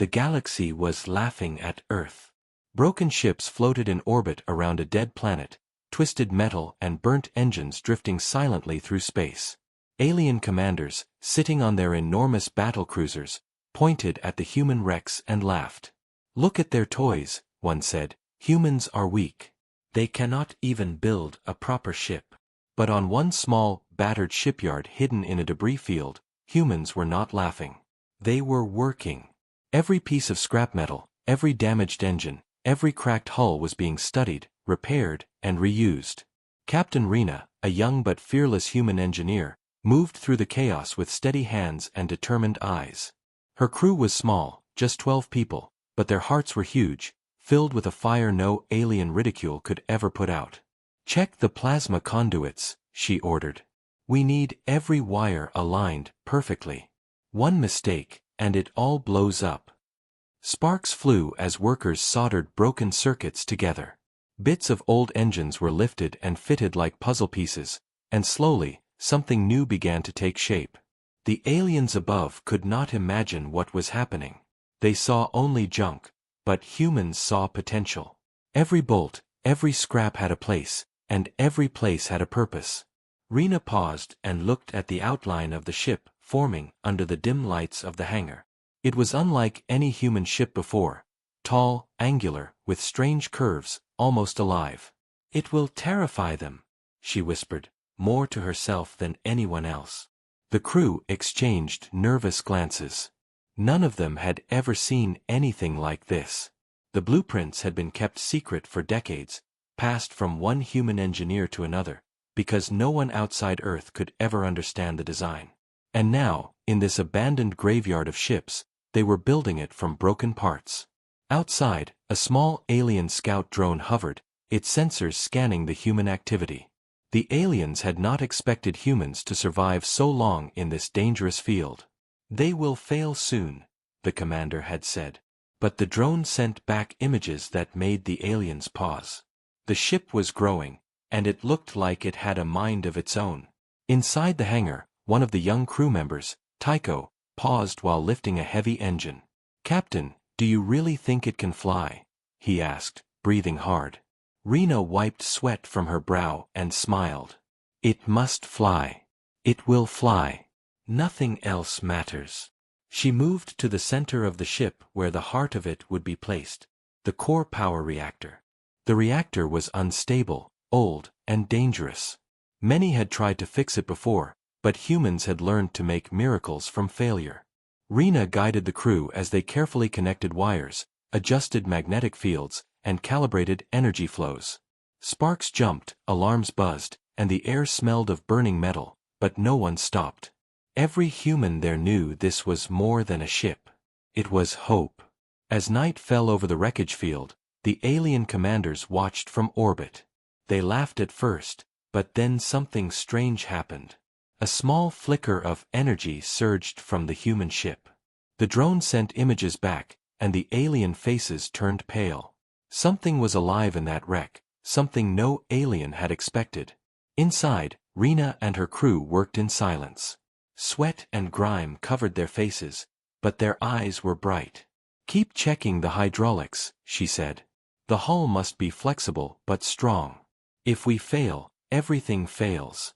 The galaxy was laughing at Earth. Broken ships floated in orbit around a dead planet, twisted metal and burnt engines drifting silently through space. Alien commanders, sitting on their enormous battlecruisers, pointed at the human wrecks and laughed. "Look at their toys," one said. "Humans are weak. They cannot even build a proper ship." But on one small, battered shipyard hidden in a debris field, humans were not laughing. They were working. Every piece of scrap metal, every damaged engine, every cracked hull was being studied, repaired, and reused. Captain Rena, a young but fearless human engineer, moved through the chaos with steady hands and determined eyes. Her crew was small, just 12 people, but their hearts were huge, filled with a fire no alien ridicule could ever put out. "Check the plasma conduits," she ordered. "We need every wire aligned perfectly. One mistake, and it all blows up." Sparks flew as workers soldered broken circuits together. Bits of old engines were lifted and fitted like puzzle pieces, and slowly, something new began to take shape. The aliens above could not imagine what was happening. They saw only junk, but humans saw potential. Every bolt, every scrap had a place, and every place had a purpose. Rena paused and looked at the outline of the ship forming under the dim lights of the hangar. It was unlike any human ship before, tall, angular, with strange curves, almost alive. "It will terrify them," she whispered, more to herself than anyone else. The crew exchanged nervous glances. None of them had ever seen anything like this. The blueprints had been kept secret for decades, passed from one human engineer to another, because no one outside Earth could ever understand the design. And now, in this abandoned graveyard of ships, they were building it from broken parts. Outside, a small alien scout drone hovered, its sensors scanning the human activity. The aliens had not expected humans to survive so long in this dangerous field. "They will fail soon," the commander had said. But the drone sent back images that made the aliens pause. The ship was growing, and it looked like it had a mind of its own. Inside the hangar, one of the young crew members, Tycho, paused while lifting a heavy engine. "Captain, do you really think it can fly?" he asked, breathing hard. Rena wiped sweat from her brow and smiled. "It must fly. It will fly. Nothing else matters." She moved to the center of the ship where the heart of it would be placed, the core power reactor. The reactor was unstable, old, and dangerous. Many had tried to fix it before, but humans had learned to make miracles from failure. Rena guided the crew as they carefully connected wires, adjusted magnetic fields, and calibrated energy flows. Sparks jumped, alarms buzzed, and the air smelled of burning metal, but no one stopped. Every human there knew this was more than a ship. It was hope. As night fell over the wreckage field, the alien commanders watched from orbit. They laughed at first, but then something strange happened. A small flicker of energy surged from the human ship. The drone sent images back, and the alien faces turned pale. Something was alive in that wreck, something no alien had expected. Inside, Rena and her crew worked in silence. Sweat and grime covered their faces, but their eyes were bright. "Keep checking the hydraulics," she said. "The hull must be flexible but strong. If we fail, everything fails."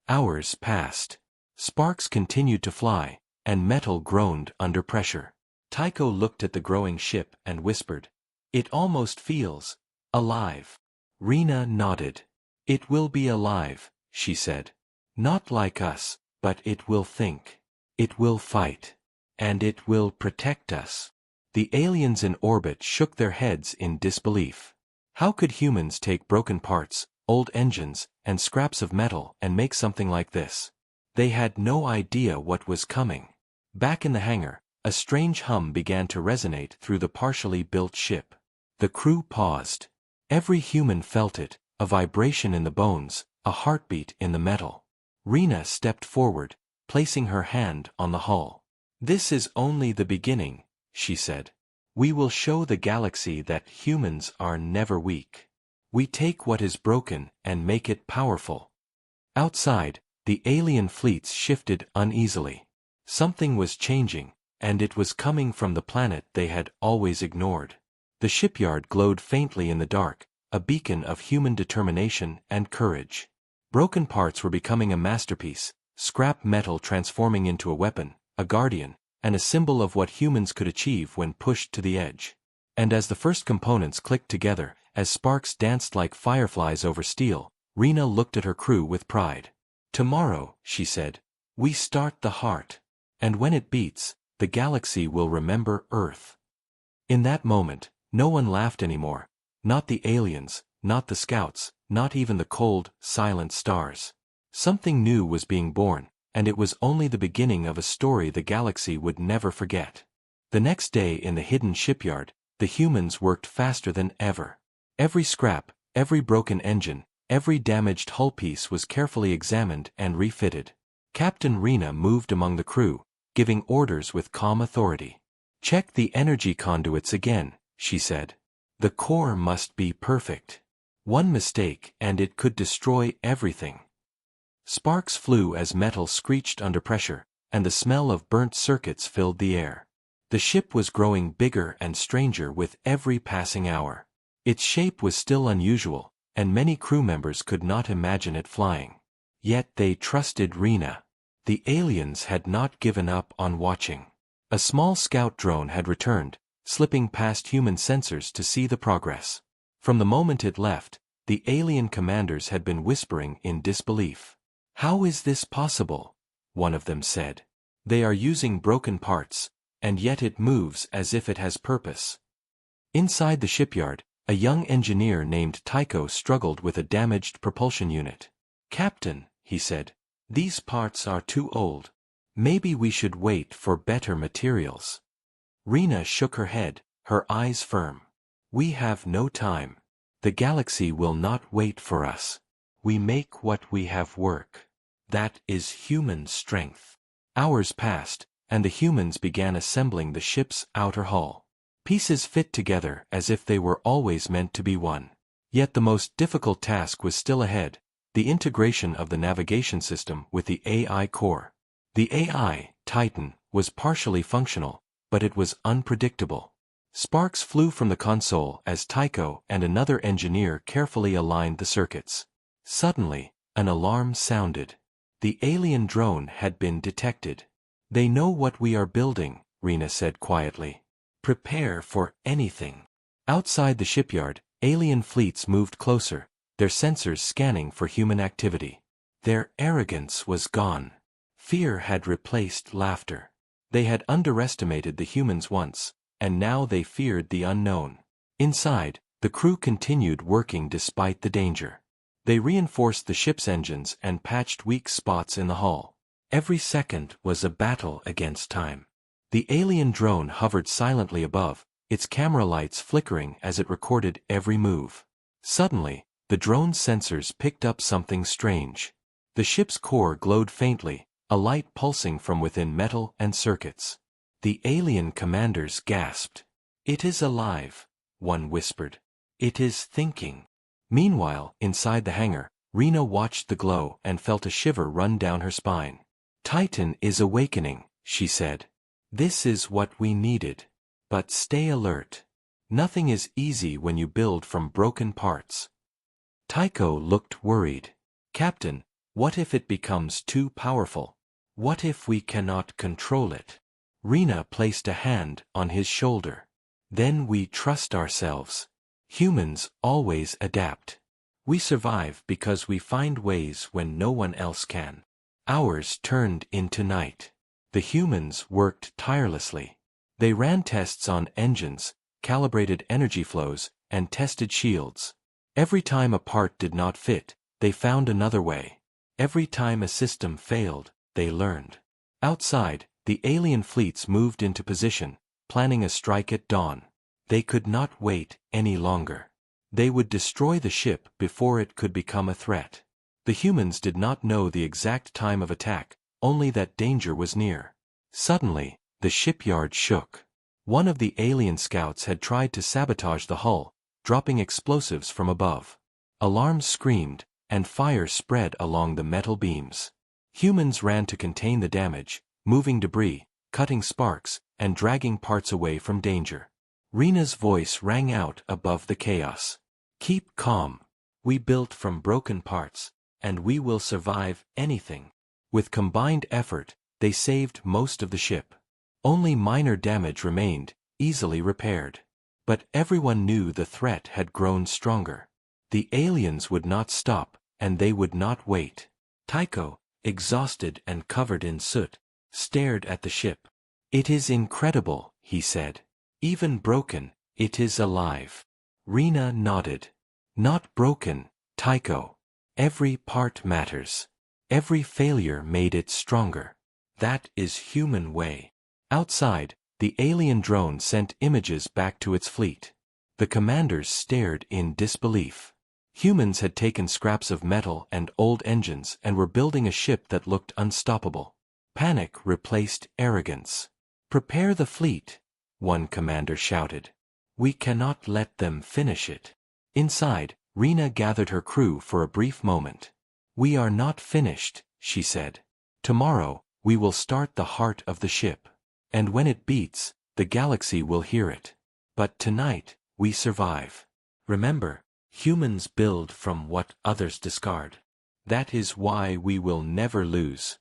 Hours passed. Sparks continued to fly, and metal groaned under pressure. Tycho looked at the growing ship and whispered, "It almost feels alive." Rena nodded. "It will be alive," she said. "Not like us, but it will think. It will fight. And it will protect us." The aliens in orbit shook their heads in disbelief. How could humans take broken parts, old engines, and scraps of metal and make something like this? They had no idea what was coming. Back in the hangar, a strange hum began to resonate through the partially built ship. The crew paused. Every human felt it, a vibration in the bones, a heartbeat in the metal. Rena stepped forward, placing her hand on the hull. "This is only the beginning," she said. "We will show the galaxy that humans are never weak. We take what is broken and make it powerful." Outside, the alien fleets shifted uneasily. Something was changing, and it was coming from the planet they had always ignored. The shipyard glowed faintly in the dark, a beacon of human determination and courage. Broken parts were becoming a masterpiece, scrap metal transforming into a weapon, a guardian, and a symbol of what humans could achieve when pushed to the edge. And as the first components clicked together, as sparks danced like fireflies over steel, Rena looked at her crew with pride. "Tomorrow," she said, "we start the heart. And when it beats, the galaxy will remember Earth." In that moment, no one laughed anymore. Not the aliens, not the scouts, not even the cold, silent stars. Something new was being born, and it was only the beginning of a story the galaxy would never forget. The next day in the hidden shipyard, the humans worked faster than ever. Every scrap, every broken engine, every damaged hull piece was carefully examined and refitted. Captain Rena moved among the crew, giving orders with calm authority. "Check the energy conduits again," she said. "The core must be perfect. One mistake and it could destroy everything." Sparks flew as metal screeched under pressure, and the smell of burnt circuits filled the air. The ship was growing bigger and stranger with every passing hour. Its shape was still unusual, and many crew members could not imagine it flying. Yet they trusted Rena. The aliens had not given up on watching. A small scout drone had returned, slipping past human sensors to see the progress. From the moment it left, the alien commanders had been whispering in disbelief. "How is this possible?" one of them said. "They are using broken parts, and yet it moves as if it has purpose." Inside the shipyard, a young engineer named Tycho struggled with a damaged propulsion unit. "Captain," he said, "these parts are too old. Maybe we should wait for better materials." Rena shook her head, her eyes firm. "We have no time. The galaxy will not wait for us. We make what we have work. That is human strength." Hours passed, and the humans began assembling the ship's outer hull. Pieces fit together as if they were always meant to be one. Yet the most difficult task was still ahead, the integration of the navigation system with the AI core. The AI, Titan, was partially functional, but it was unpredictable. Sparks flew from the console as Tycho and another engineer carefully aligned the circuits. Suddenly, an alarm sounded. The alien drone had been detected. "They know what we are building," Rena said quietly. "Prepare for anything." Outside the shipyard, alien fleets moved closer, their sensors scanning for human activity. Their arrogance was gone. Fear had replaced laughter. They had underestimated the humans once, and now they feared the unknown. Inside, the crew continued working despite the danger. They reinforced the ship's engines and patched weak spots in the hull. Every second was a battle against time. The alien drone hovered silently above, its camera lights flickering as it recorded every move. Suddenly, the drone's sensors picked up something strange. The ship's core glowed faintly, a light pulsing from within metal and circuits. The alien commanders gasped. "It is alive," one whispered. "It is thinking." Meanwhile, inside the hangar, Rena watched the glow and felt a shiver run down her spine. "Titan is awakening," she said. "This is what we needed. But stay alert. Nothing is easy when you build from broken parts." Tycho looked worried. "Captain, what if it becomes too powerful? What if we cannot control it?" Rena placed a hand on his shoulder. "Then we trust ourselves. Humans always adapt. We survive because we find ways when no one else can." Hours turned into night. The humans worked tirelessly. They ran tests on engines, calibrated energy flows, and tested shields. Every time a part did not fit, they found another way. Every time a system failed, they learned. Outside, the alien fleets moved into position, planning a strike at dawn. They could not wait any longer. They would destroy the ship before it could become a threat. The humans did not know the exact time of attack, only that danger was near. Suddenly, the shipyard shook. One of the alien scouts had tried to sabotage the hull, dropping explosives from above. Alarms screamed, and fire spread along the metal beams. Humans ran to contain the damage, moving debris, cutting sparks, and dragging parts away from danger. Rena's voice rang out above the chaos. "Keep calm. We built from broken parts, and we will survive anything." With combined effort, they saved most of the ship. Only minor damage remained, easily repaired. But everyone knew the threat had grown stronger. The aliens would not stop, and they would not wait. Tycho, exhausted and covered in soot, stared at the ship. "It is incredible," he said. "Even broken, it is alive." Rena nodded. "Not broken, Tycho. Every part matters. Every failure made it stronger. That is human way." Outside, the alien drone sent images back to its fleet. The commanders stared in disbelief. Humans had taken scraps of metal and old engines and were building a ship that looked unstoppable. Panic replaced arrogance. "Prepare the fleet," one commander shouted. "We cannot let them finish it." Inside, Rena gathered her crew for a brief moment. "We are not finished," she said. "Tomorrow, we will start the heart of the ship. And when it beats, the galaxy will hear it. But tonight, we survive. Remember, humans build from what others discard. That is why we will never lose."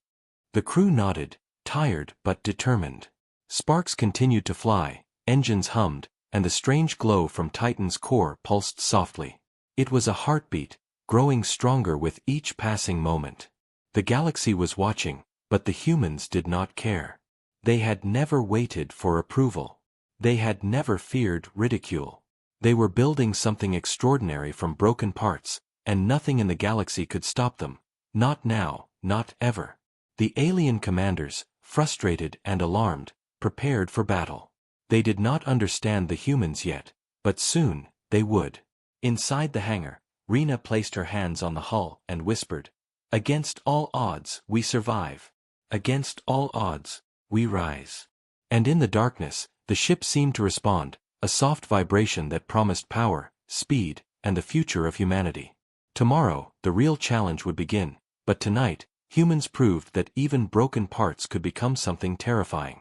The crew nodded, tired but determined. Sparks continued to fly, engines hummed, and the strange glow from Titan's core pulsed softly. It was a heartbeat, growing stronger with each passing moment. The galaxy was watching, but the humans did not care. They had never waited for approval. They had never feared ridicule. They were building something extraordinary from broken parts, and nothing in the galaxy could stop them. Not now, not ever. The alien commanders, frustrated and alarmed, prepared for battle. They did not understand the humans yet, but soon, they would. Inside the hangar, Rena placed her hands on the hull and whispered, "Against all odds, we survive. Against all odds, we rise." And in the darkness, the ship seemed to respond, a soft vibration that promised power, speed, and the future of humanity. Tomorrow, the real challenge would begin, but tonight, humans proved that even broken parts could become something terrifying.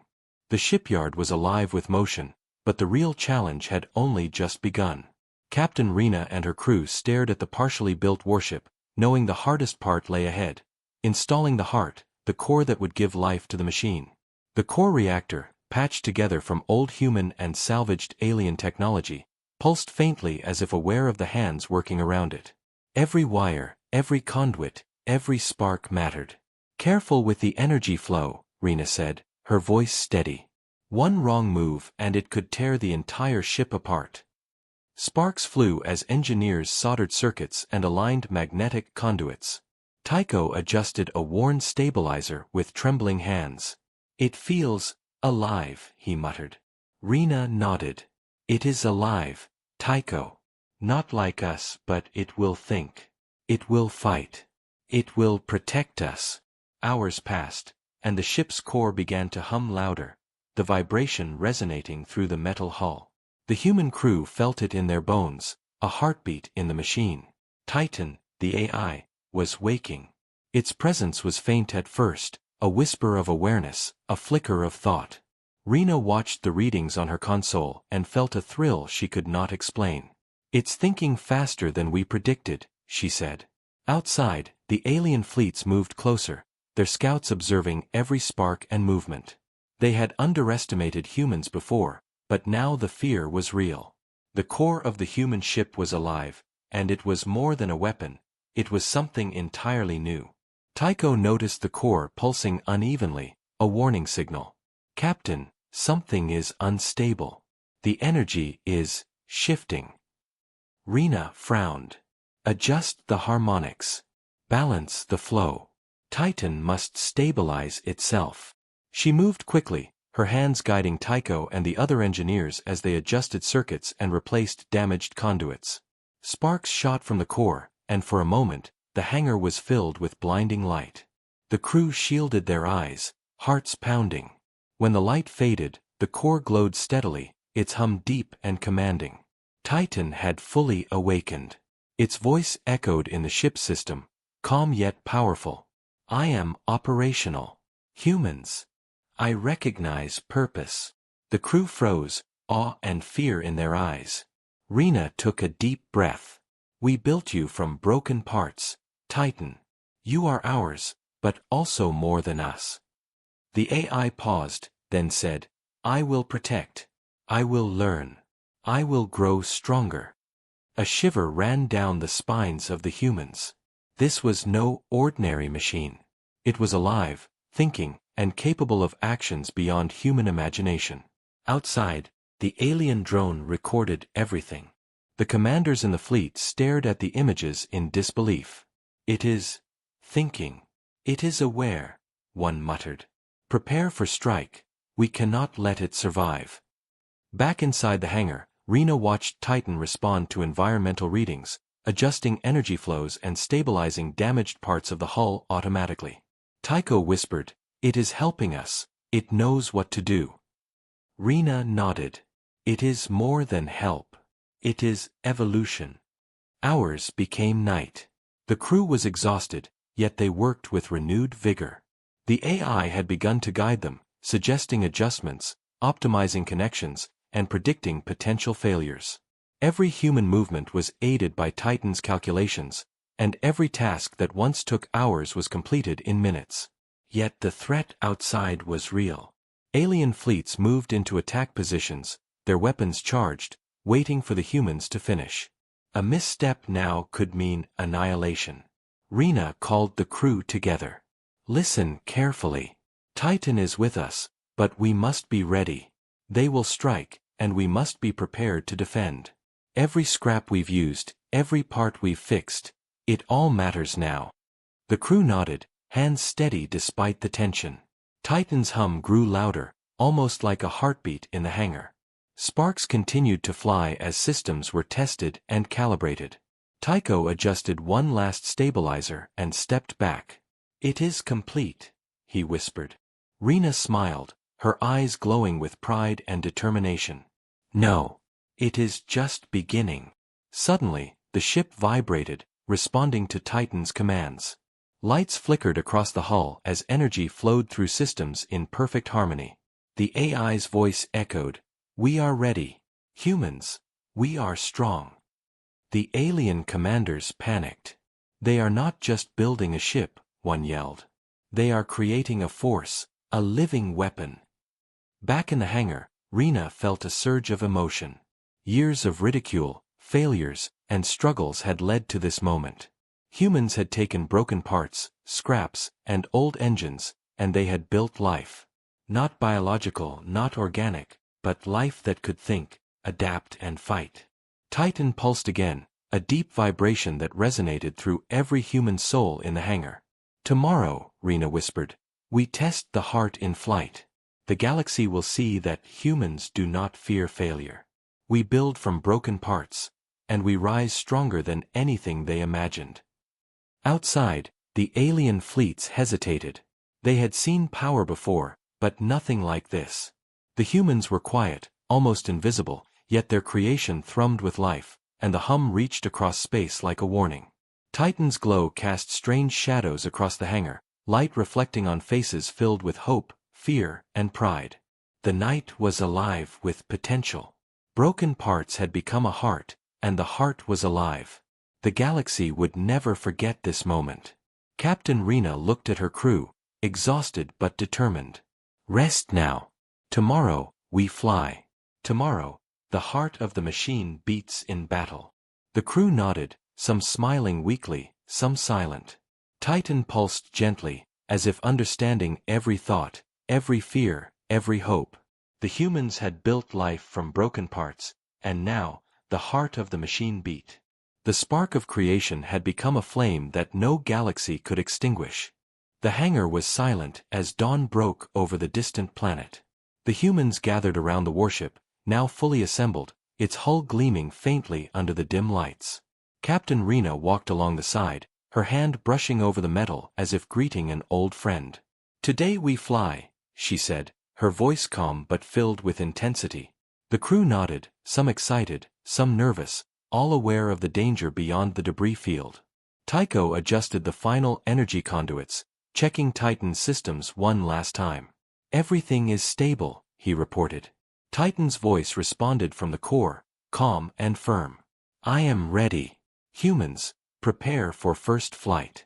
The shipyard was alive with motion, but the real challenge had only just begun. Captain Rena and her crew stared at the partially built warship, knowing the hardest part lay ahead. Installing the heart, the core that would give life to the machine. The core reactor, patched together from old human and salvaged alien technology, pulsed faintly as if aware of the hands working around it. Every wire, every conduit, every spark mattered. "Careful with the energy flow," Rena said, her voice steady. "One wrong move and it could tear the entire ship apart." Sparks flew as engineers soldered circuits and aligned magnetic conduits. Tycho adjusted a worn stabilizer with trembling hands. "It feels alive," he muttered. Rena nodded. "It is alive, Tycho. Not like us, but it will think. It will fight. It will protect us." Hours passed, and the ship's core began to hum louder, the vibration resonating through the metal hull. The human crew felt it in their bones, a heartbeat in the machine. Titan, the AI, was waking. Its presence was faint at first, a whisper of awareness, a flicker of thought. Rena watched the readings on her console and felt a thrill she could not explain. "It's thinking faster than we predicted," she said. Outside, the alien fleets moved closer, their scouts observing every spark and movement. They had underestimated humans before, but now the fear was real. The core of the human ship was alive, and it was more than a weapon, it was something entirely new. Tycho noticed the core pulsing unevenly, a warning signal. "Captain, something is unstable. The energy is shifting." Rena frowned. "Adjust the harmonics. Balance the flow. Titan must stabilize itself." She moved quickly, her hands guiding Tycho and the other engineers as they adjusted circuits and replaced damaged conduits. Sparks shot from the core, and for a moment, the hangar was filled with blinding light. The crew shielded their eyes, hearts pounding. When the light faded, the core glowed steadily, its hum deep and commanding. Titan had fully awakened. Its voice echoed in the ship system, calm yet powerful. "I am operational. Humans, I recognize purpose. The crew froze, awe and fear in their eyes. Rena took a deep breath. We built you from broken parts, Titan. You are ours, but also more than us. The AI paused, then said, I will protect. I will learn. I will grow stronger. A shiver ran down the spines of the humans. This was no ordinary machine. It was alive, thinking, and capable of actions beyond human imagination. Outside, the alien drone recorded everything. The commanders in the fleet stared at the images in disbelief. It is thinking. It is aware, one muttered. Prepare for strike. We cannot let it survive. Back inside the hangar, Rena watched Titan respond to environmental readings, adjusting energy flows and stabilizing damaged parts of the hull automatically. Tycho whispered, It is helping us. It knows what to do. Rena nodded. It is more than help. It is evolution. Hours became night. The crew was exhausted, yet they worked with renewed vigor. The AI had begun to guide them, suggesting adjustments, optimizing connections, and predicting potential failures. Every human movement was aided by Titan's calculations, and every task that once took hours was completed in minutes. Yet the threat outside was real. Alien fleets moved into attack positions, their weapons charged, waiting for the humans to finish. A misstep now could mean annihilation. Rena called the crew together. Listen carefully. Titan is with us, but we must be ready. They will strike, and we must be prepared to defend. Every scrap we've used, every part we've fixed, it all matters now. The crew nodded, hands steady despite the tension. Titan's hum grew louder, almost like a heartbeat in the hangar. Sparks continued to fly as systems were tested and calibrated. Tycho adjusted one last stabilizer and stepped back. It is complete, he whispered. Rena smiled, her eyes glowing with pride and determination. No. It is just beginning. Suddenly, the ship vibrated, responding to Titan's commands. Lights flickered across the hull as energy flowed through systems in perfect harmony. The AI's voice echoed, We are ready. Humans, we are strong. The alien commanders panicked. They are not just building a ship, one yelled. They are creating a force, a living weapon. Back in the hangar, Rena felt a surge of emotion. Years of ridicule, failures, and struggles had led to this moment. Humans had taken broken parts, scraps, and old engines, and they had built life. Not biological, not organic, but life that could think, adapt and fight. Titan pulsed again, a deep vibration that resonated through every human soul in the hangar. Tomorrow, Rena whispered, we test the heart in flight. The galaxy will see that humans do not fear failure. We build from broken parts, and we rise stronger than anything they imagined. Outside, the alien fleets hesitated. They had seen power before, but nothing like this. The humans were quiet, almost invisible, yet their creation thrummed with life, and the hum reached across space like a warning. Titan's glow cast strange shadows across the hangar, light reflecting on faces filled with hope, fear, and pride. The night was alive with potential. Broken parts had become a heart, and the heart was alive. The galaxy would never forget this moment. Captain Rena looked at her crew, exhausted but determined. Rest now. Tomorrow, we fly. Tomorrow, the heart of the machine beats in battle. The crew nodded, some smiling weakly, some silent. Titan pulsed gently, as if understanding every thought, every fear, every hope. The humans had built life from broken parts, and now, the heart of the machine beat. The spark of creation had become a flame that no galaxy could extinguish. The hangar was silent as dawn broke over the distant planet. The humans gathered around the warship, now fully assembled, its hull gleaming faintly under the dim lights. Captain Rena walked along the side, her hand brushing over the metal as if greeting an old friend. Today we fly, she said, her voice calm but filled with intensity. The crew nodded, some excited, some nervous, all aware of the danger beyond the debris field. Tycho adjusted the final energy conduits, checking Titan's systems one last time. Everything is stable, he reported. Titan's voice responded from the core, calm and firm. I am ready. Humans, prepare for first flight.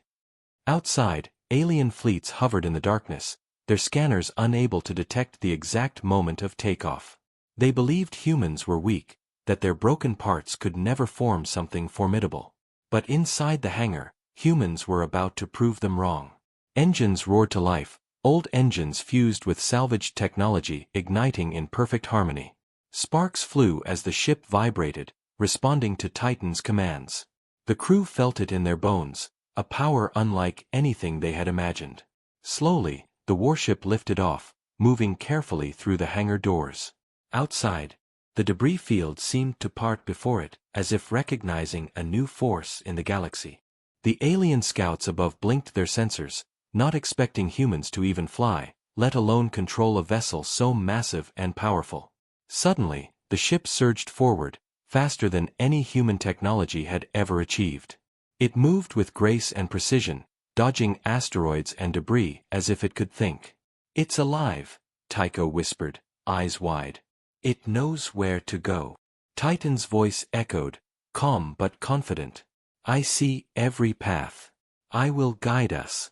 Outside, alien fleets hovered in the darkness, their scanners unable to detect the exact moment of takeoff. They believed humans were weak, that their broken parts could never form something formidable. But inside the hangar, humans were about to prove them wrong. Engines roared to life, old engines fused with salvaged technology igniting in perfect harmony. Sparks flew as the ship vibrated, responding to Titan's commands. The crew felt it in their bones, a power unlike anything they had imagined. Slowly, the warship lifted off, moving carefully through the hangar doors. Outside, the debris field seemed to part before it, as if recognizing a new force in the galaxy. The alien scouts above blinked their sensors, not expecting humans to even fly, let alone control a vessel so massive and powerful. Suddenly, the ship surged forward, faster than any human technology had ever achieved. It moved with grace and precision, dodging asteroids and debris as if it could think. It's alive, Tycho whispered, eyes wide. It knows where to go. Titan's voice echoed, calm but confident. I see every path. I will guide us.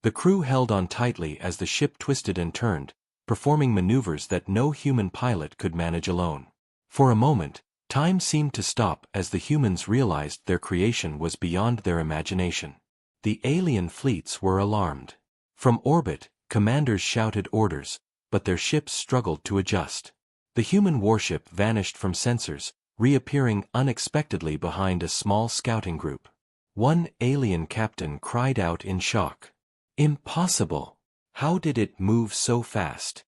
The crew held on tightly as the ship twisted and turned, performing maneuvers that no human pilot could manage alone. For a moment, time seemed to stop as the humans realized their creation was beyond their imagination. The alien fleets were alarmed. From orbit, commanders shouted orders, but their ships struggled to adjust. The human warship vanished from sensors, reappearing unexpectedly behind a small scouting group. One alien captain cried out in shock. Impossible! How did it move so fast?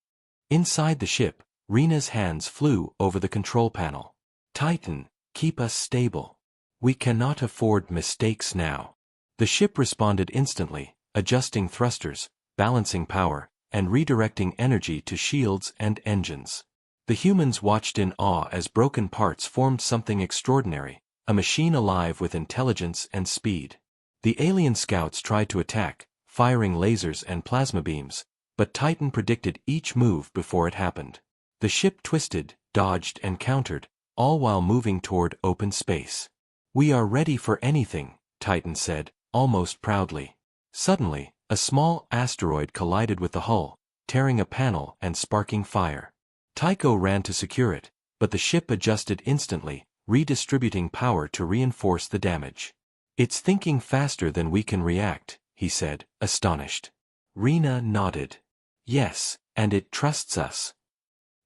Inside the ship, Rena's hands flew over the control panel. Titan, keep us stable. We cannot afford mistakes now. The ship responded instantly, adjusting thrusters, balancing power, and redirecting energy to shields and engines. The humans watched in awe as broken parts formed something extraordinary, a machine alive with intelligence and speed. The alien scouts tried to attack, firing lasers and plasma beams, but Titan predicted each move before it happened. The ship twisted, dodged and countered, all while moving toward open space. We are ready for anything, Titan said, almost proudly. Suddenly, a small asteroid collided with the hull, tearing a panel and sparking fire. Tycho ran to secure it, but the ship adjusted instantly, redistributing power to reinforce the damage. It's thinking faster than we can react, he said, astonished. Rena nodded. Yes, and it trusts us.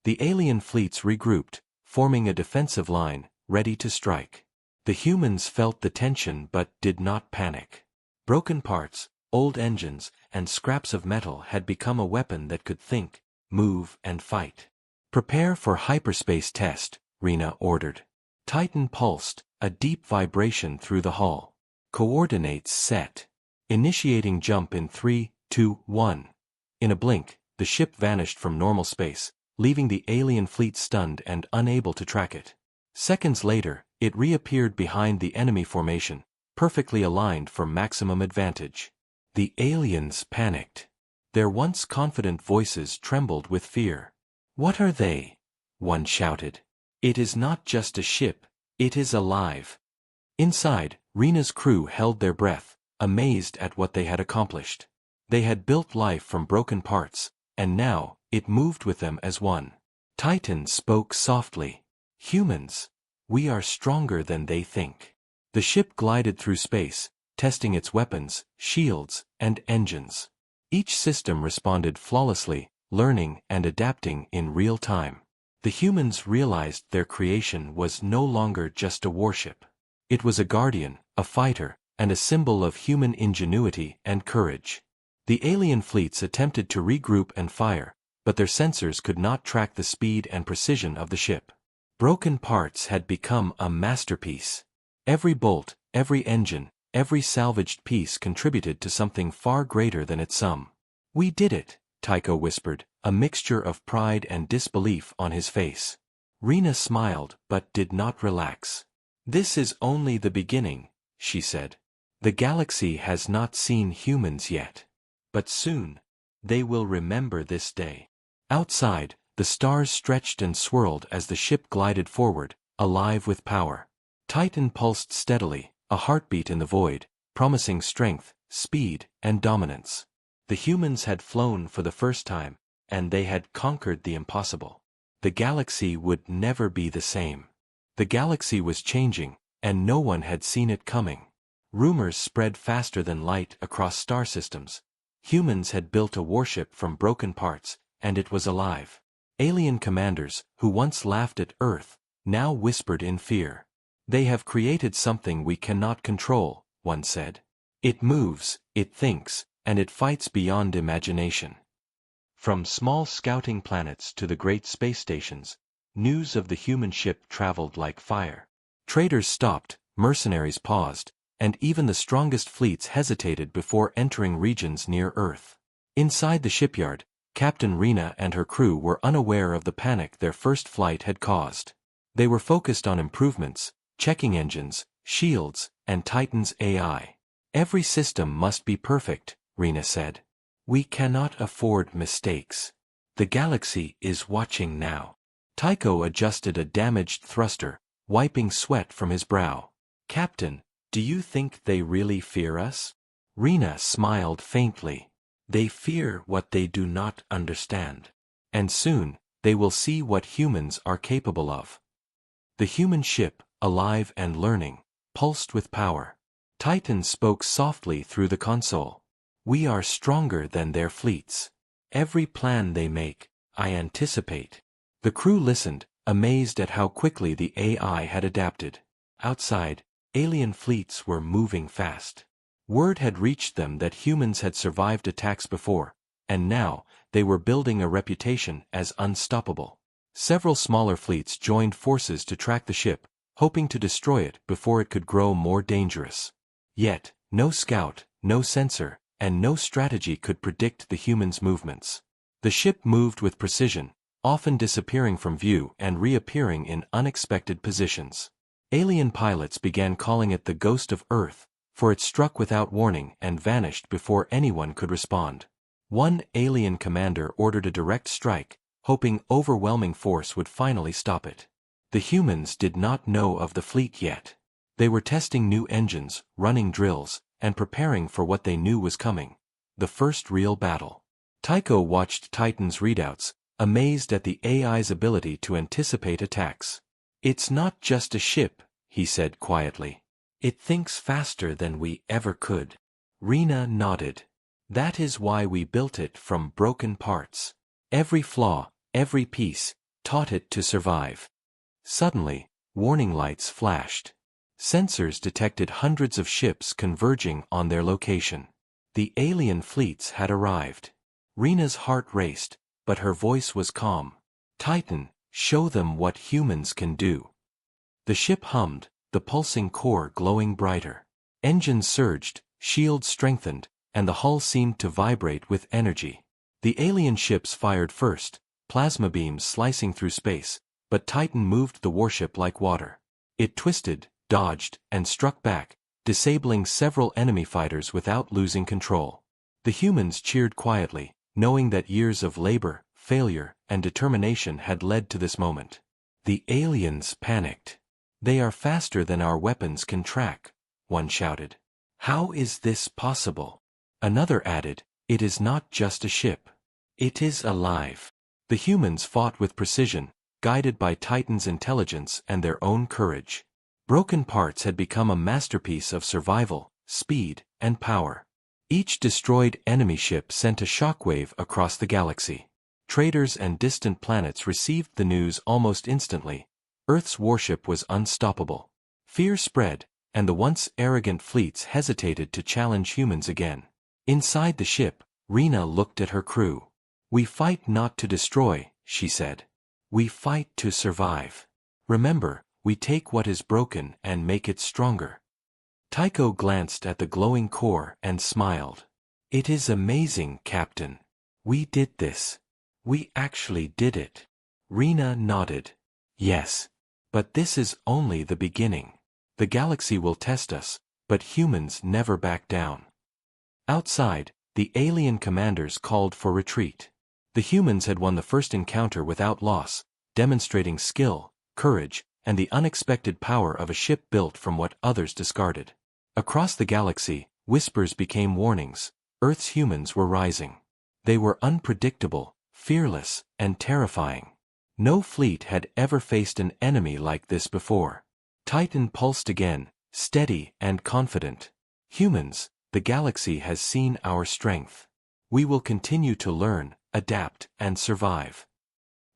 The alien fleets regrouped, forming a defensive line, ready to strike. The humans felt the tension but did not panic. Broken parts, old engines, and scraps of metal had become a weapon that could think, move, and fight. Prepare for hyperspace test, Rena ordered. Titan pulsed, a deep vibration through the hull. Coordinates set. Initiating jump in 3, 2, 1. In a blink, the ship vanished from normal space, leaving the alien fleet stunned and unable to track it. Seconds later, it reappeared behind the enemy formation, perfectly aligned for maximum advantage. The aliens panicked. Their once confident voices trembled with fear. What are they? One shouted. It is not just a ship, it is alive. Inside, Rena's crew held their breath, amazed at what they had accomplished. They had built life from broken parts, and now, it moved with them as one. Titan spoke softly. Humans, we are stronger than they think. The ship glided through space, testing its weapons, shields, and engines. Each system responded flawlessly, learning and adapting in real time. The humans realized their creation was no longer just a warship. It was a guardian, a fighter, and a symbol of human ingenuity and courage. The alien fleets attempted to regroup and fire, but their sensors could not track the speed and precision of the ship. Broken parts had become a masterpiece. Every bolt, every engine, every salvaged piece contributed to something far greater than its sum. We did it, Tycho whispered, a mixture of pride and disbelief on his face. Rena smiled but did not relax. This is only the beginning, she said. The galaxy has not seen humans yet. But soon, they will remember this day. Outside, the stars stretched and swirled as the ship glided forward, alive with power. Titan pulsed steadily, a heartbeat in the void, promising strength, speed, and dominance. The humans had flown for the first time, and they had conquered the impossible. The galaxy would never be the same. The galaxy was changing, and no one had seen it coming. Rumors spread faster than light across star systems. Humans had built a warship from broken parts, and it was alive. Alien commanders, who once laughed at Earth, now whispered in fear. "They have created something we cannot control," one said. "It moves, it thinks, and it fights beyond imagination." From small scouting planets to the great space stations, news of the human ship traveled like fire. Traders stopped, mercenaries paused, and even the strongest fleets hesitated before entering regions near Earth. Inside the shipyard, Captain Rena and her crew were unaware of the panic their first flight had caused. They were focused on improvements, checking engines, shields, and Titan's AI. "Every system must be perfect," Rena said. "We cannot afford mistakes. The galaxy is watching now." Tycho adjusted a damaged thruster, wiping sweat from his brow. "Captain, do you think they really fear us?" Rena smiled faintly. "They fear what they do not understand. And soon, they will see what humans are capable of." The human ship, alive and learning, pulsed with power. Titan spoke softly through the console. "We are stronger than their fleets. Every plan they make, I anticipate." The crew listened, amazed at how quickly the AI had adapted. Outside, alien fleets were moving fast. Word had reached them that humans had survived attacks before, and now, they were building a reputation as unstoppable. Several smaller fleets joined forces to track the ship, hoping to destroy it before it could grow more dangerous. Yet, no scout, no sensor, and no strategy could predict the humans' movements. The ship moved with precision, often disappearing from view and reappearing in unexpected positions. Alien pilots began calling it the Ghost of Earth, for it struck without warning and vanished before anyone could respond. One alien commander ordered a direct strike, hoping overwhelming force would finally stop it. The humans did not know of the fleet yet. They were testing new engines, running drills, and preparing for what they knew was coming: the first real battle. Tycho watched Titan's readouts, amazed at the AI's ability to anticipate attacks. "It's not just a ship," he said quietly. "It thinks faster than we ever could." Rena nodded. "That is why we built it from broken parts. Every flaw, every piece, taught it to survive." Suddenly, warning lights flashed. Sensors detected hundreds of ships converging on their location. The alien fleets had arrived. Rena's heart raced, but her voice was calm. "Titan, show them what humans can do." The ship hummed, the pulsing core glowing brighter. Engines surged, shields strengthened, and the hull seemed to vibrate with energy. The alien ships fired first, plasma beams slicing through space, but Titan moved the warship like water. It twisted, dodged, and struck back, disabling several enemy fighters without losing control. The humans cheered quietly, knowing that years of labor, failure, and determination had led to this moment. The aliens panicked. "They are faster than our weapons can track," one shouted. "How is this possible?" Another added, "It is not just a ship. It is alive." The humans fought with precision, guided by Titan's intelligence and their own courage. Broken parts had become a masterpiece of survival, speed, and power. Each destroyed enemy ship sent a shockwave across the galaxy. Traders and distant planets received the news almost instantly. Earth's warship was unstoppable. Fear spread, and the once arrogant fleets hesitated to challenge humans again. Inside the ship, Rena looked at her crew. "We fight not to destroy," she said. "We fight to survive. Remember, we take what is broken and make it stronger." Tycho glanced at the glowing core and smiled. "It is amazing, Captain. We did this. We actually did it." Rena nodded. "Yes. But this is only the beginning. The galaxy will test us, but humans never back down." Outside, the alien commanders called for retreat. The humans had won the first encounter without loss, demonstrating skill, courage, and the unexpected power of a ship built from what others discarded. Across the galaxy, whispers became warnings. Earth's humans were rising. They were unpredictable, fearless, and terrifying. No fleet had ever faced an enemy like this before. Titan pulsed again, steady and confident. Humans, the galaxy has seen our strength. We will continue to learn, adapt, and survive.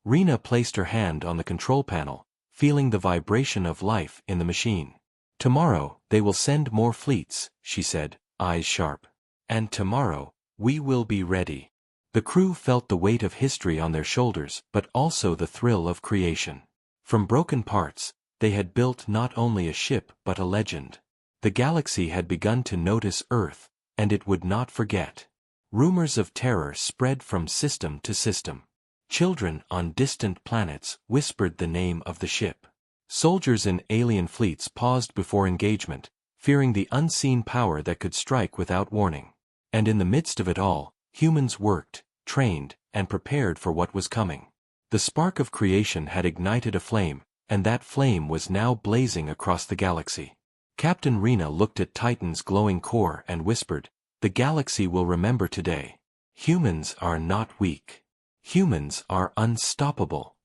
Rena placed her hand on the control panel, feeling the vibration of life in the machine. Tomorrow, they will send more fleets, she said, eyes sharp. And tomorrow, we will be ready. The crew felt the weight of history on their shoulders, but also the thrill of creation. From broken parts, they had built not only a ship but a legend. The galaxy had begun to notice Earth, and it would not forget. Rumors of terror spread from system to system. Children on distant planets whispered the name of the ship. Soldiers in alien fleets paused before engagement, fearing the unseen power that could strike without warning. And in the midst of it all, humans worked, trained, and prepared for what was coming. The spark of creation had ignited a flame, and that flame was now blazing across the galaxy. Captain Rena looked at Titan's glowing core and whispered, "The galaxy will remember today. Humans are not weak. Humans are unstoppable."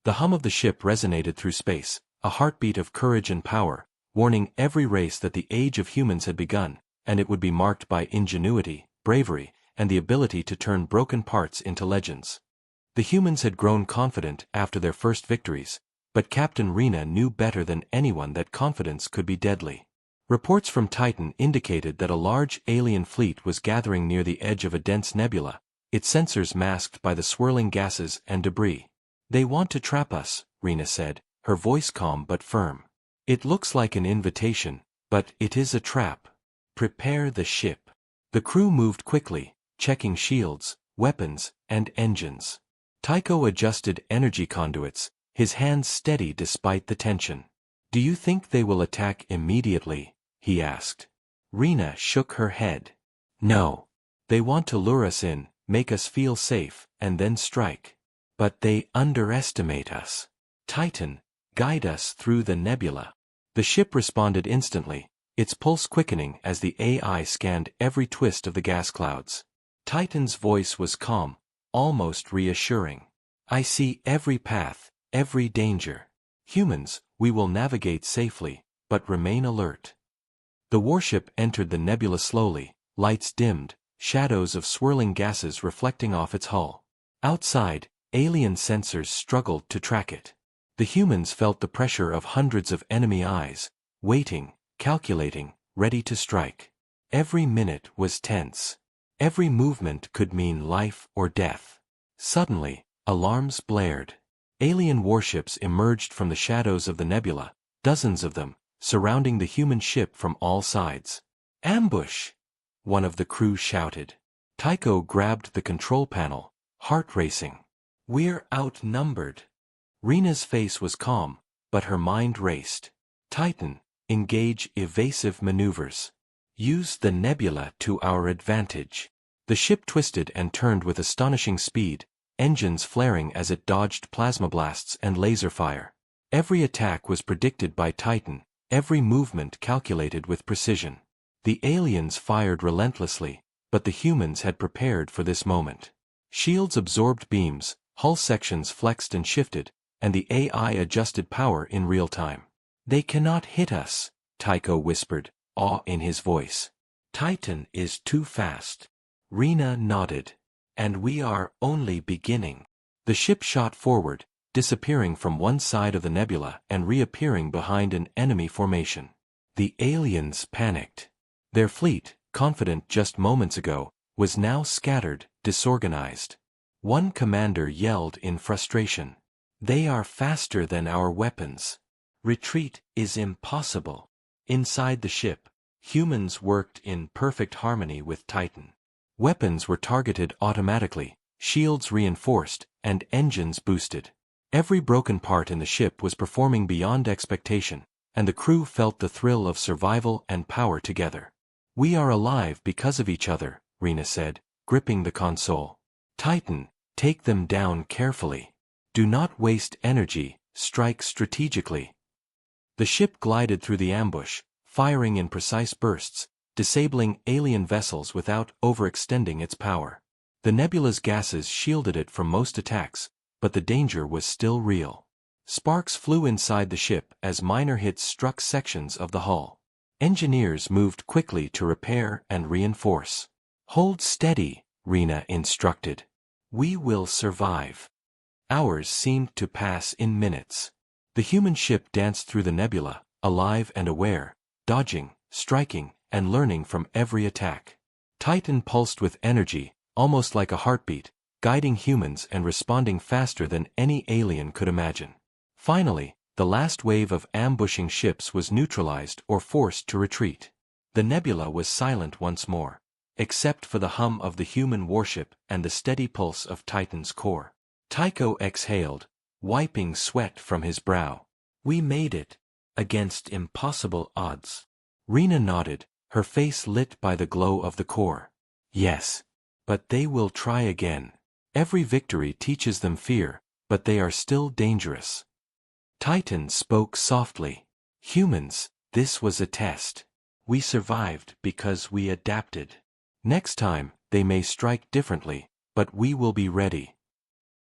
The hum of the ship resonated through space, a heartbeat of courage and power, warning every race that the age of humans had begun, and it would be marked by ingenuity, bravery, and the ability to turn broken parts into legends. The humans had grown confident after their first victories, but Captain Rena knew better than anyone that confidence could be deadly. Reports from Titan indicated that a large alien fleet was gathering near the edge of a dense nebula, its sensors masked by the swirling gases and debris. "They want to trap us," Rena said, her voice calm but firm. "It looks like an invitation, but it is a trap. Prepare the ship." The crew moved quickly, checking shields, weapons, and engines. Tycho adjusted energy conduits, his hands steady despite the tension. "Do you think they will attack immediately?" he asked. Rena shook her head. "No. They want to lure us in, make us feel safe, and then strike. But they underestimate us. Titan, guide us through the nebula." The ship responded instantly, its pulse quickening as the AI scanned every twist of the gas clouds. Titan's voice was calm, almost reassuring. "I see every path, every danger. Humans, we will navigate safely, but remain alert." The warship entered the nebula slowly, lights dimmed, shadows of swirling gases reflecting off its hull. Outside, alien sensors struggled to track it. The humans felt the pressure of hundreds of enemy eyes, waiting, calculating, ready to strike. Every minute was tense. Every movement could mean life or death. Suddenly, alarms blared. Alien warships emerged from the shadows of the nebula, dozens of them, surrounding the human ship from all sides. "Ambush!" one of the crew shouted. Tycho grabbed the control panel, heart racing. "We're outnumbered." Rena's face was calm, but her mind raced. "Titan, engage evasive maneuvers. Use the nebula to our advantage." The ship twisted and turned with astonishing speed, engines flaring as it dodged plasma blasts and laser fire. Every attack was predicted by Titan, every movement calculated with precision. The aliens fired relentlessly, but the humans had prepared for this moment. Shields absorbed beams, hull sections flexed and shifted, and the AI adjusted power in real time. "They cannot hit us," Tycho whispered, awe in his voice. "Titan is too fast." Rena nodded. "And we are only beginning." The ship shot forward, disappearing from one side of the nebula and reappearing behind an enemy formation. The aliens panicked. Their fleet, confident just moments ago, was now scattered, disorganized. One commander yelled in frustration. "They are faster than our weapons. Retreat is impossible." Inside the ship, humans worked in perfect harmony with Titan. Weapons were targeted automatically, shields reinforced, and engines boosted. Every broken part in the ship was performing beyond expectation, and the crew felt the thrill of survival and power together. "We are alive because of each other," Rena said, gripping the console. "Titan, Take them down carefully. Do not waste energy, strike strategically. The ship glided through the ambush, firing in precise bursts, disabling alien vessels without overextending its power. The nebula's gases shielded it from most attacks, but the danger was still real. Sparks flew inside the ship as minor hits struck sections of the hull. Engineers moved quickly to repair and reinforce. Hold steady, Rena instructed. We will survive. Hours seemed to pass in minutes. The human ship danced through the nebula, alive and aware, dodging, striking, and learning from every attack. Titan pulsed with energy, almost like a heartbeat, guiding humans and responding faster than any alien could imagine. Finally, the last wave of ambushing ships was neutralized or forced to retreat. The nebula was silent once more, except for the hum of the human warship and the steady pulse of Titan's core. Tycho exhaled, wiping sweat from his brow. We made it, against impossible odds. Rena nodded, her face lit by the glow of the core. Yes. But they will try again. Every victory teaches them fear, but they are still dangerous. Titan spoke softly. Humans, this was a test. We survived because we adapted. Next time, they may strike differently, but we will be ready.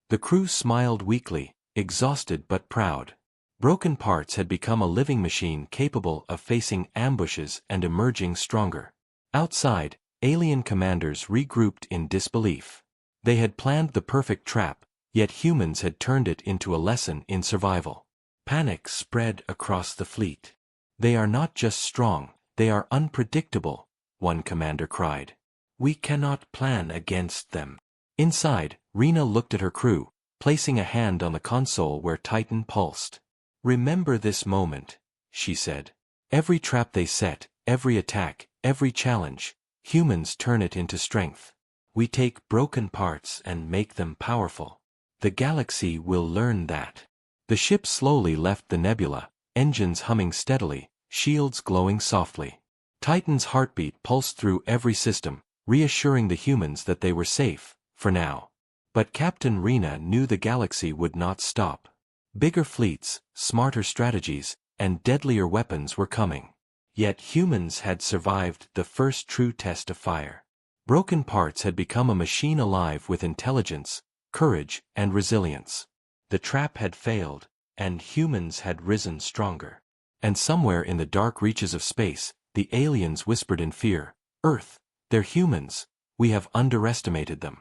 The crew smiled weakly, exhausted but proud. Broken parts had become a living machine capable of facing ambushes and emerging stronger. Outside, alien commanders regrouped in disbelief. They had planned the perfect trap, yet humans had turned it into a lesson in survival. Panic spread across the fleet. They are not just strong, they are unpredictable, one commander cried. We cannot plan against them. Inside, Rena looked at her crew, placing a hand on the console where Titan pulsed. Remember this moment, she said. Every trap they set, every attack, every challenge, humans turn it into strength. We take broken parts and make them powerful. The galaxy will learn that. The ship slowly left the nebula, engines humming steadily, shields glowing softly. Titan's heartbeat pulsed through every system, reassuring the humans that they were safe, for now. But Captain Rena knew the galaxy would not stop. Bigger fleets, smarter strategies, and deadlier weapons were coming. Yet humans had survived the first true test of fire. Broken parts had become a machine alive with intelligence, courage, and resilience. The trap had failed, and humans had risen stronger. And somewhere in the dark reaches of space, the aliens whispered in fear, Earth, they're humans, we have underestimated them.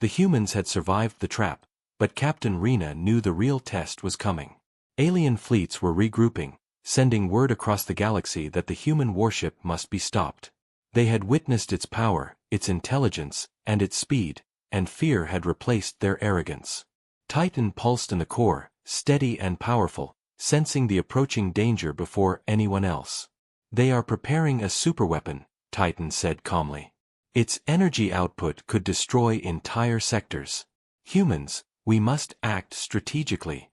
The humans had survived the trap, but Captain Rena knew the real test was coming. Alien fleets were regrouping, sending word across the galaxy that the human warship must be stopped. They had witnessed its power, its intelligence, and its speed, and fear had replaced their arrogance. Titan pulsed in the core, steady and powerful, sensing the approaching danger before anyone else. They are preparing a superweapon, Titan said calmly. Its energy output could destroy entire sectors. Humans, we must act strategically.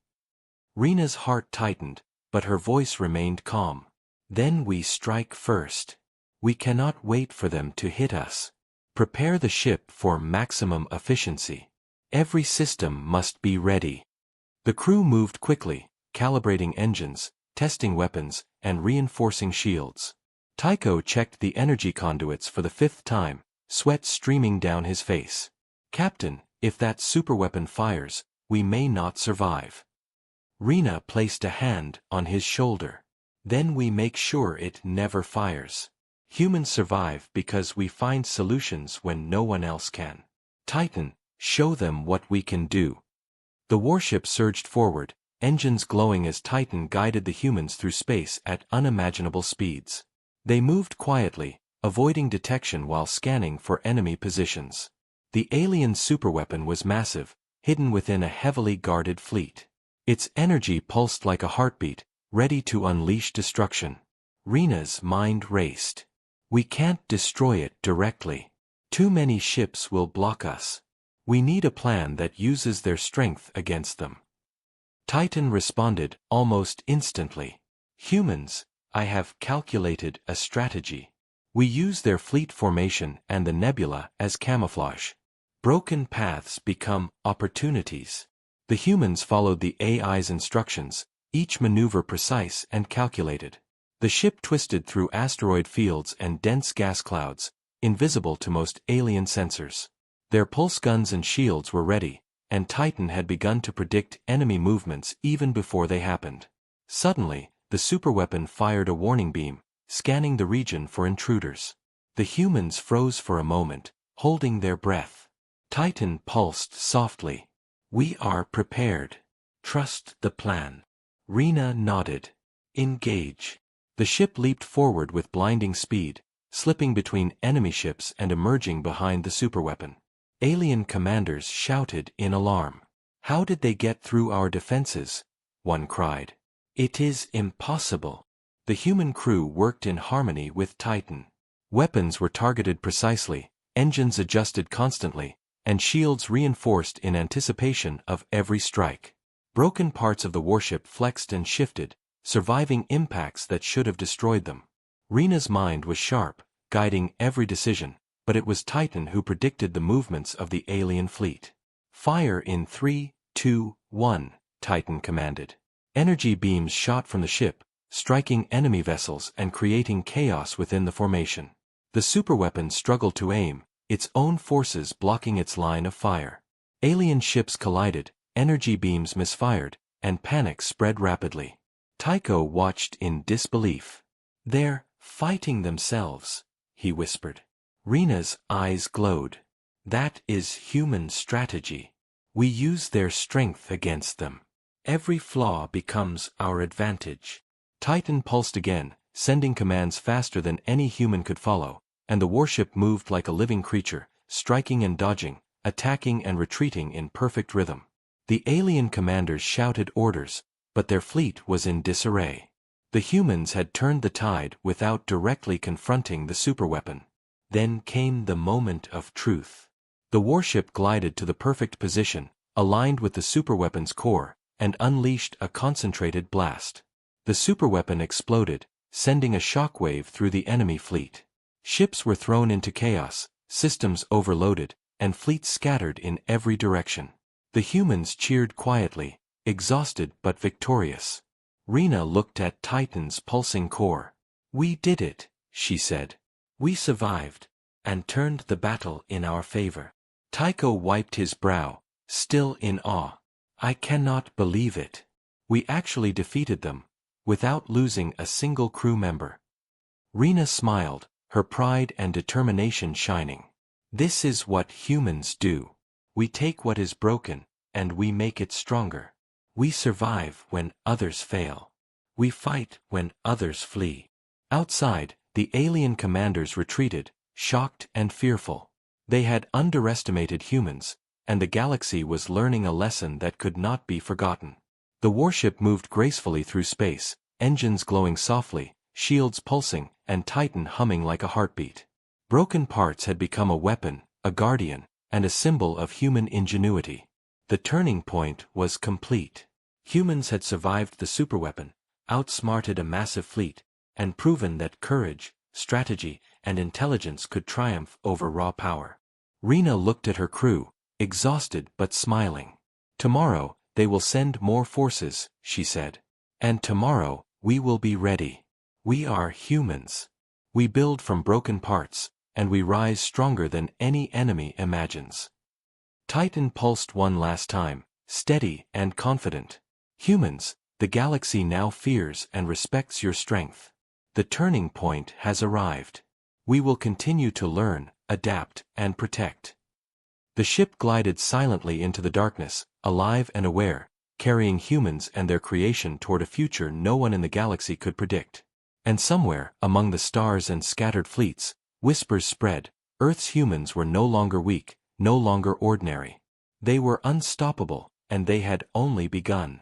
Rena's heart tightened, but her voice remained calm. Then we strike first. We cannot wait for them to hit us. Prepare the ship for maximum efficiency. Every system must be ready. The crew moved quickly, calibrating engines, testing weapons, and reinforcing shields. Tycho checked the energy conduits for the 5th time, sweat streaming down his face. Captain, if that superweapon fires, we may not survive. Rena placed a hand on his shoulder. Then we make sure it never fires. Humans survive because we find solutions when no one else can. Titan, show them what we can do. The warship surged forward, engines glowing as Titan guided the humans through space at unimaginable speeds. They moved quietly, avoiding detection while scanning for enemy positions. The alien superweapon was massive, hidden within a heavily guarded fleet. Its energy pulsed like a heartbeat, ready to unleash destruction. Rena's mind raced. We can't destroy it directly. Too many ships will block us. We need a plan that uses their strength against them. Titan responded almost instantly. Humans, I have calculated a strategy. We use their fleet formation and the nebula as camouflage. Broken paths become opportunities. The humans followed the AI's instructions, each maneuver precise and calculated. The ship twisted through asteroid fields and dense gas clouds, invisible to most alien sensors. Their pulse guns and shields were ready, and Titan had begun to predict enemy movements even before they happened. Suddenly, the superweapon fired a warning beam, scanning the region for intruders. The humans froze for a moment, holding their breath. Titan pulsed softly. "We are prepared. Trust the plan." Rena nodded. "Engage." The ship leaped forward with blinding speed, slipping between enemy ships and emerging behind the superweapon. Alien commanders shouted in alarm. "How did they get through our defenses?" one cried. "It is impossible." The human crew worked in harmony with Titan. Weapons were targeted precisely, engines adjusted constantly, and shields reinforced in anticipation of every strike. Broken parts of the warship flexed and shifted, surviving impacts that should have destroyed them. Rena's mind was sharp, guiding every decision, but it was Titan who predicted the movements of the alien fleet. "Fire in 3, 2, 1, Titan commanded. Energy beams shot from the ship, striking enemy vessels and creating chaos within the formation. The superweapon struggled to aim, its own forces blocking its line of fire. Alien ships collided, energy beams misfired, and panic spread rapidly. Tycho watched in disbelief. "They're fighting themselves," he whispered. Rena's eyes glowed. "That is human strategy. We use their strength against them. Every flaw becomes our advantage." Titan pulsed again, sending commands faster than any human could follow, and the warship moved like a living creature, striking and dodging, attacking and retreating in perfect rhythm. The alien commanders shouted orders, but their fleet was in disarray. The humans had turned the tide without directly confronting the superweapon. Then came the moment of truth. The warship glided to the perfect position, aligned with the superweapon's core, and unleashed a concentrated blast. The superweapon exploded, sending a shockwave through the enemy fleet. Ships were thrown into chaos, systems overloaded, and fleets scattered in every direction. The humans cheered quietly, exhausted but victorious. Rena looked at Titan's pulsing core. "We did it," she said. "We survived, and turned the battle in our favor." Tycho wiped his brow, still in awe. "I cannot believe it. We actually defeated them, without losing a single crew member." Rena smiled, her pride and determination shining. "This is what humans do. We take what is broken, and we make it stronger. We survive when others fail. We fight when others flee." Outside, the alien commanders retreated, shocked and fearful. They had underestimated humans, and the galaxy was learning a lesson that could not be forgotten. The warship moved gracefully through space, engines glowing softly, shields pulsing, and Titan humming like a heartbeat. Broken parts had become a weapon, a guardian, and a symbol of human ingenuity. The turning point was complete. Humans had survived the superweapon, outsmarted a massive fleet, and proven that courage, strategy, and intelligence could triumph over raw power. Rena looked at her crew, exhausted but smiling. "Tomorrow, they will send more forces," she said. "And tomorrow, we will be ready. We are humans. We build from broken parts, and we rise stronger than any enemy imagines." Titan pulsed one last time, steady and confident. "Humans, the galaxy now fears and respects your strength. The turning point has arrived. We will continue to learn, adapt, and protect." The ship glided silently into the darkness, alive and aware, carrying humans and their creation toward a future no one in the galaxy could predict. And somewhere, among the stars and scattered fleets, whispers spread: Earth's humans were no longer weak, no longer ordinary. They were unstoppable, and they had only begun.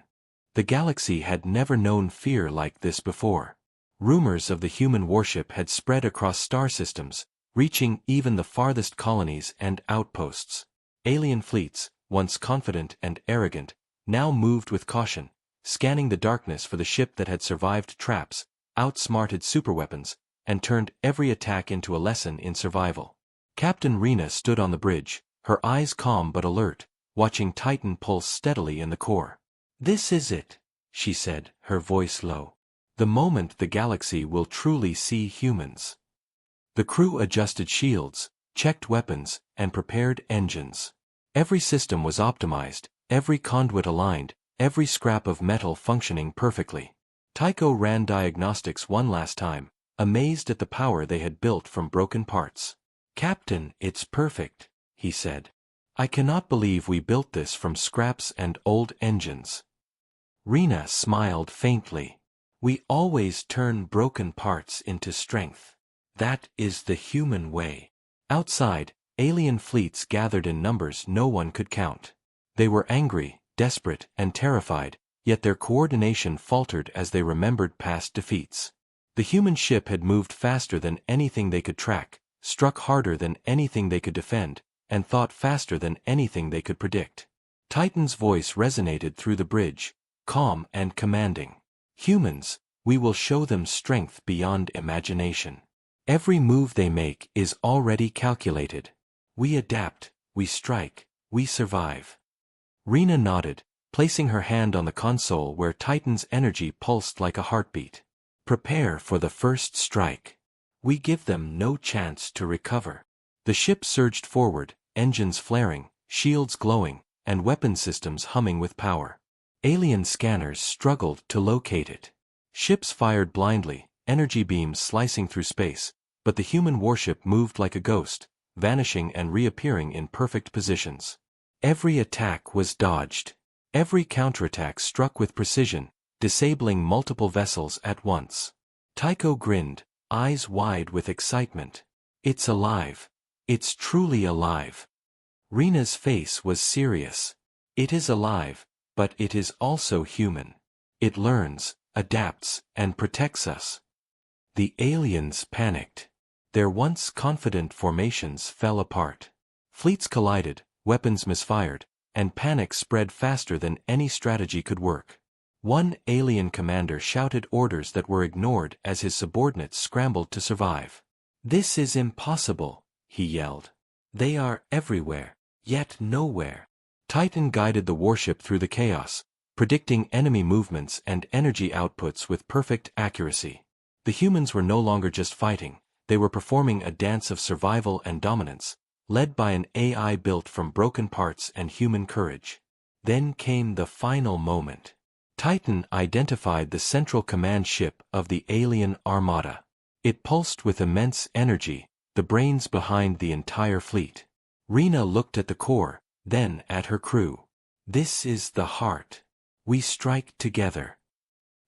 The galaxy had never known fear like this before. Rumors of the human warship had spread across star systems, reaching even the farthest colonies and outposts. Alien fleets, once confident and arrogant, now moved with caution, scanning the darkness for the ship that had survived traps, outsmarted superweapons, and turned every attack into a lesson in survival. Captain Rena stood on the bridge, her eyes calm but alert, watching Titan pulse steadily in the core. "This is it," she said, her voice low. "The moment the galaxy will truly see humans." The crew adjusted shields, checked weapons, and prepared engines. Every system was optimized, every conduit aligned, every scrap of metal functioning perfectly. Tycho ran diagnostics one last time, amazed at the power they had built from broken parts. "Captain, it's perfect," he said. "I cannot believe we built this from scraps and old engines." Rena smiled faintly. "We always turn broken parts into strength. That is the human way." Outside, alien fleets gathered in numbers no one could count. They were angry, desperate, and terrified, yet their coordination faltered as they remembered past defeats. The human ship had moved faster than anything they could track, struck harder than anything they could defend, and thought faster than anything they could predict. Titan's voice resonated through the bridge, calm and commanding. "Humans, we will show them strength beyond imagination. Every move they make is already calculated. We adapt, we strike, we survive." Rena nodded, placing her hand on the console where Titan's energy pulsed like a heartbeat. "Prepare for the first strike. We give them no chance to recover." The ship surged forward, engines flaring, shields glowing, and weapon systems humming with power. Alien scanners struggled to locate it. Ships fired blindly, energy beams slicing through space, but the human warship moved like a ghost, vanishing and reappearing in perfect positions. Every attack was dodged. Every counterattack struck with precision, disabling multiple vessels at once. Tycho grinned, eyes wide with excitement. "It's alive. It's truly alive." Rena's face was serious. "It is alive, but it is also human. It learns, adapts, and protects us." The aliens panicked. Their once confident formations fell apart. Fleets collided, weapons misfired, and panic spread faster than any strategy could work. One alien commander shouted orders that were ignored as his subordinates scrambled to survive. "This is impossible," he yelled. "They are everywhere, yet nowhere." Titan guided the warship through the chaos, predicting enemy movements and energy outputs with perfect accuracy. The humans were no longer just fighting, they were performing a dance of survival and dominance, led by an AI built from broken parts and human courage. Then came the final moment. Titan identified the central command ship of the alien armada. It pulsed with immense energy, the brains behind the entire fleet. Rena looked at the core, then at her crew. "This is the heart. We strike together."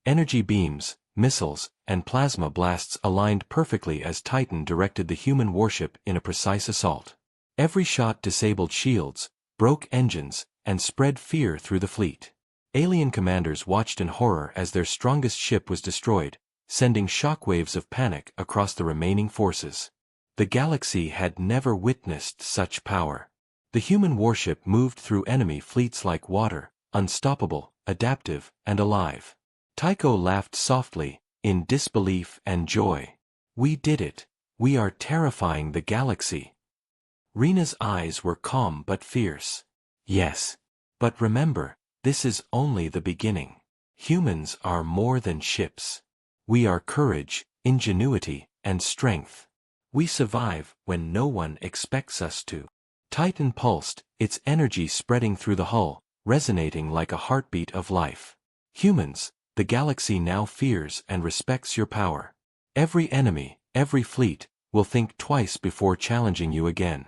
Energy beams, missiles, and plasma blasts aligned perfectly as Titan directed the human warship in a precise assault. Every shot disabled shields, broke engines, and spread fear through the fleet. Alien commanders watched in horror as their strongest ship was destroyed, sending shockwaves of panic across the remaining forces. The galaxy had never witnessed such power. The human warship moved through enemy fleets like water, unstoppable, adaptive, and alive. Tycho laughed softly, in disbelief and joy. "We did it. We are terrifying the galaxy." Rena's eyes were calm but fierce. "Yes. But remember, this is only the beginning. Humans are more than ships. We are courage, ingenuity, and strength. We survive when no one expects us to." Titan pulsed, its energy spreading through the hull, resonating like a heartbeat of life. "Humans, the galaxy now fears and respects your power. Every enemy, every fleet, will think twice before challenging you again."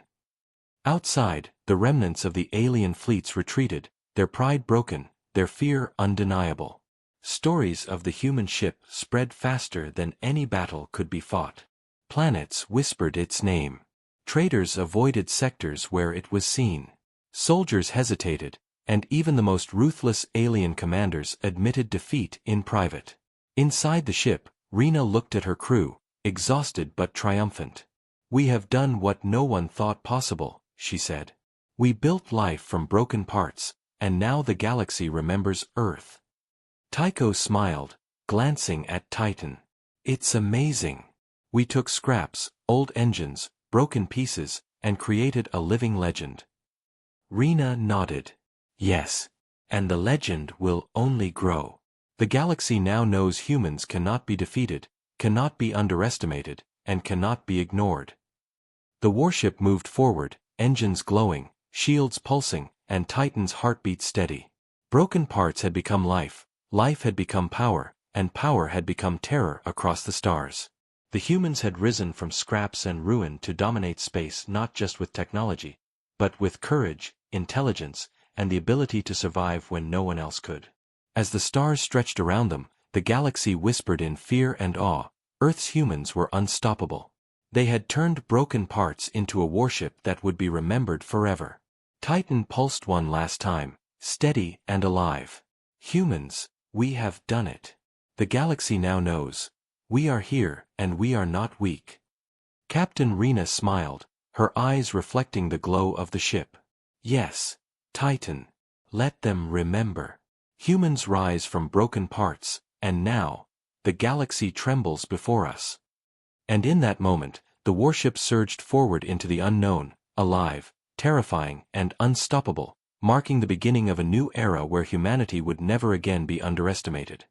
Outside, the remnants of the alien fleets retreated, their pride broken, their fear undeniable. Stories of the human ship spread faster than any battle could be fought. Planets whispered its name. Traders avoided sectors where it was seen. Soldiers hesitated, and even the most ruthless alien commanders admitted defeat in private. Inside the ship, Rena looked at her crew, exhausted but triumphant. "We have done what no one thought possible," she said. "We built life from broken parts, and now the galaxy remembers Earth." Tycho smiled, glancing at Titan. "It's amazing. We took scraps, old engines, broken pieces, and created a living legend. Rena nodded. Yes. And the legend will only grow. The galaxy now knows humans cannot be defeated, cannot be underestimated, and cannot be ignored. The warship moved forward, engines glowing, shields pulsing, and Titan's heartbeat steady. Broken parts had become life, life had become power, and power had become terror across the stars. The humans had risen from scraps and ruin to dominate space not just with technology, but with courage, intelligence, and the ability to survive when no one else could. As the stars stretched around them, the galaxy whispered in fear and awe, Earth's humans were unstoppable. They had turned broken parts into a warship that would be remembered forever. Titan pulsed one last time, steady and alive. Humans, we have done it. The galaxy now knows. We are here, and we are not weak. Captain Rena smiled, her eyes reflecting the glow of the ship. Yes, Titan. Let them remember. Humans rise from broken parts, and now, the galaxy trembles before us. And in that moment, the warship surged forward into the unknown, alive, terrifying, and unstoppable, marking the beginning of a new era where humanity would never again be underestimated.